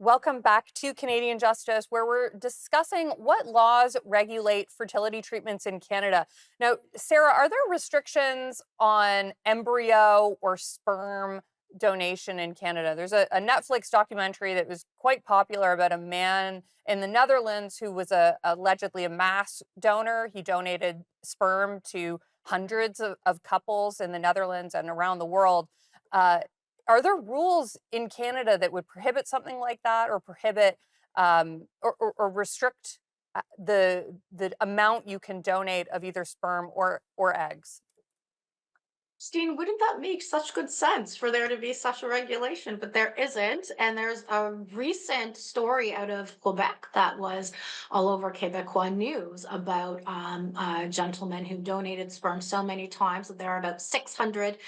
Welcome back to Canadian Justice, where we're discussing what laws regulate fertility treatments in Canada. Now, Sarah, are there restrictions on embryo or sperm donation in Canada? There's a Netflix documentary that was quite popular about a man in the Netherlands who was allegedly a mass donor. He donated sperm to hundreds of couples in the Netherlands and around the world. Uh, are there rules in Canada that would prohibit something like that, or prohibit or restrict the amount you can donate of either sperm or eggs? Christine, wouldn't that make such good sense for there to be such a regulation? But there isn't. And there's a recent story out of Quebec that was all over Quebecois news about a gentleman who donated sperm so many times that there are about 600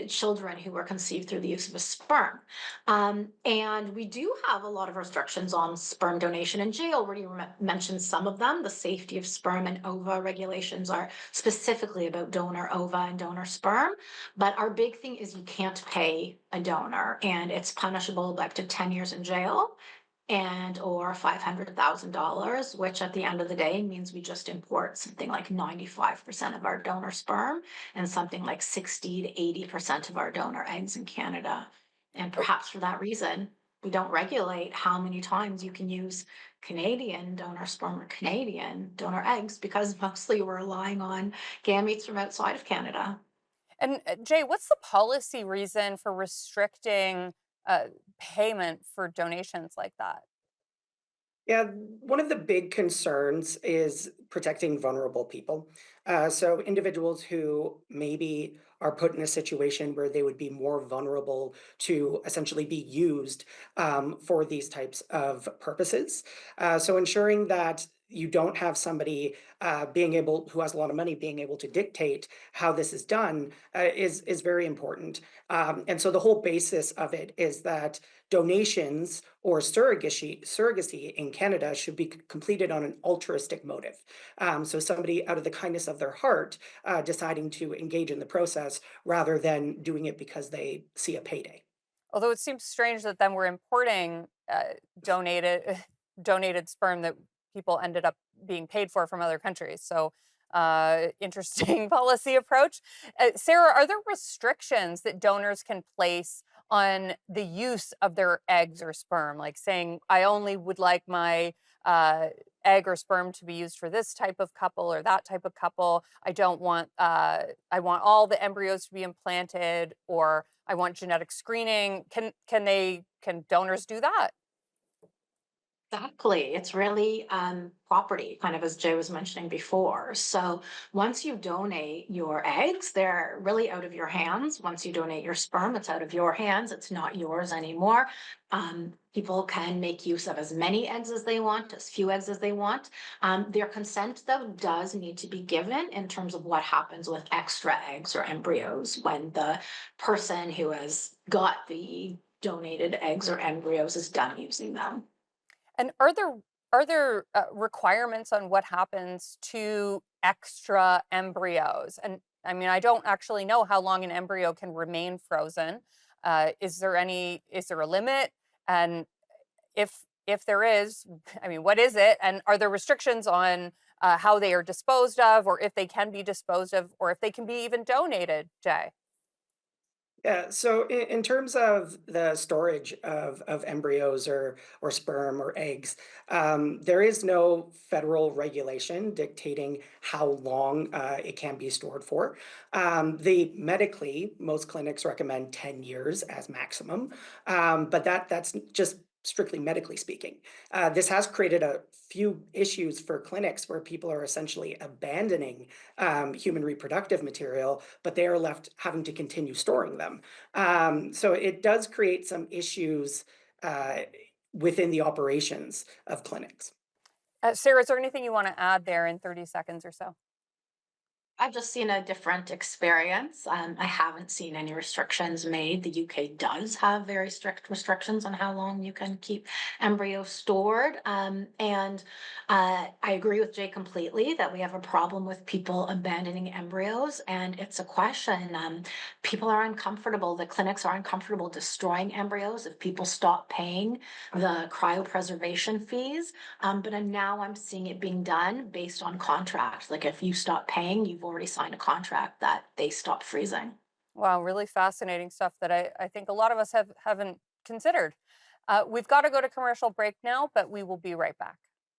children who were conceived through the use of a sperm. And we do have a lot of restrictions on sperm donation. And Jay already mentioned some of them. The safety of sperm and ova regulations are specifically about donor ova and donor sperm. But our big thing is you can't pay a donor, and it's punishable by up to 10 years in jail and or $500,000, which at the end of the day means we just import something like 95% of our donor sperm and something like 60 to 80% of our donor eggs in Canada. And perhaps for that reason, we don't regulate how many times you can use Canadian donor sperm or Canadian donor eggs because mostly we're relying on gametes from outside of Canada. And Jay, what's the policy reason for restricting uh, payment for donations like that? Yeah, one of the big concerns is protecting vulnerable people. So, individuals who maybe are put in a situation where they would be more vulnerable to essentially be used for these types of purposes. So, ensuring that you don't have somebody being able who has a lot of money being able to dictate how this is done is very important. And so the whole basis of it is that donations or surrogacy in Canada should be completed on an altruistic motive. So somebody out of the kindness of their heart deciding to engage in the process rather than doing it because they see a payday. Although it seems strange that then we're importing donated donated sperm that people ended up being paid for from other countries. So, interesting policy approach. Sarah, are there restrictions that donors can place on the use of their eggs or sperm? Like saying, I only would like my uh, egg or sperm to be used for this type of couple or that type of couple. I don't want, I want all the embryos to be implanted, or I want genetic screening. Can donors do that? Exactly. It's really property, kind of as Jay was mentioning before. So once you donate your eggs, they're really out of your hands. Once you donate your sperm, it's out of your hands. It's not yours anymore. People can make use of as many eggs as they want, as few eggs as they want. Their consent, though, does need to be given in terms of what happens with extra eggs or embryos when the person who has got the donated eggs or embryos is done using them. And are there requirements on what happens to extra embryos? And I mean, I don't actually know how long an embryo can remain frozen. Is there a limit? And if there is, I mean, what is it? And are there restrictions on how they are disposed of, or if they can be disposed of, or if they can be even donated, Jay? Yeah, so in terms of the storage of embryos or sperm or eggs, there is no federal regulation dictating how long it can be stored for. Most clinics recommend 10 years as maximum, but that's just strictly medically speaking. This has created a few issues for clinics where people are essentially abandoning human reproductive material, but they are left having to continue storing them. So it does create some issues uh, within the operations of clinics. Sarah, is there anything you want to add there in 30 seconds or so? I've just seen a different experience. I haven't seen any restrictions made. The UK does have very strict restrictions on how long you can keep embryos stored. I agree with Jay completely that we have a problem with people abandoning embryos. And it's a question. People are uncomfortable. The clinics are uncomfortable destroying embryos if people stop paying the cryopreservation fees. Now I'm seeing it being done based on contracts. Like if you stop paying, you've already signed a contract that they stop freezing. Wow, really fascinating stuff that I think a lot of us haven't considered. We've got to go to commercial break now, but we will be right back.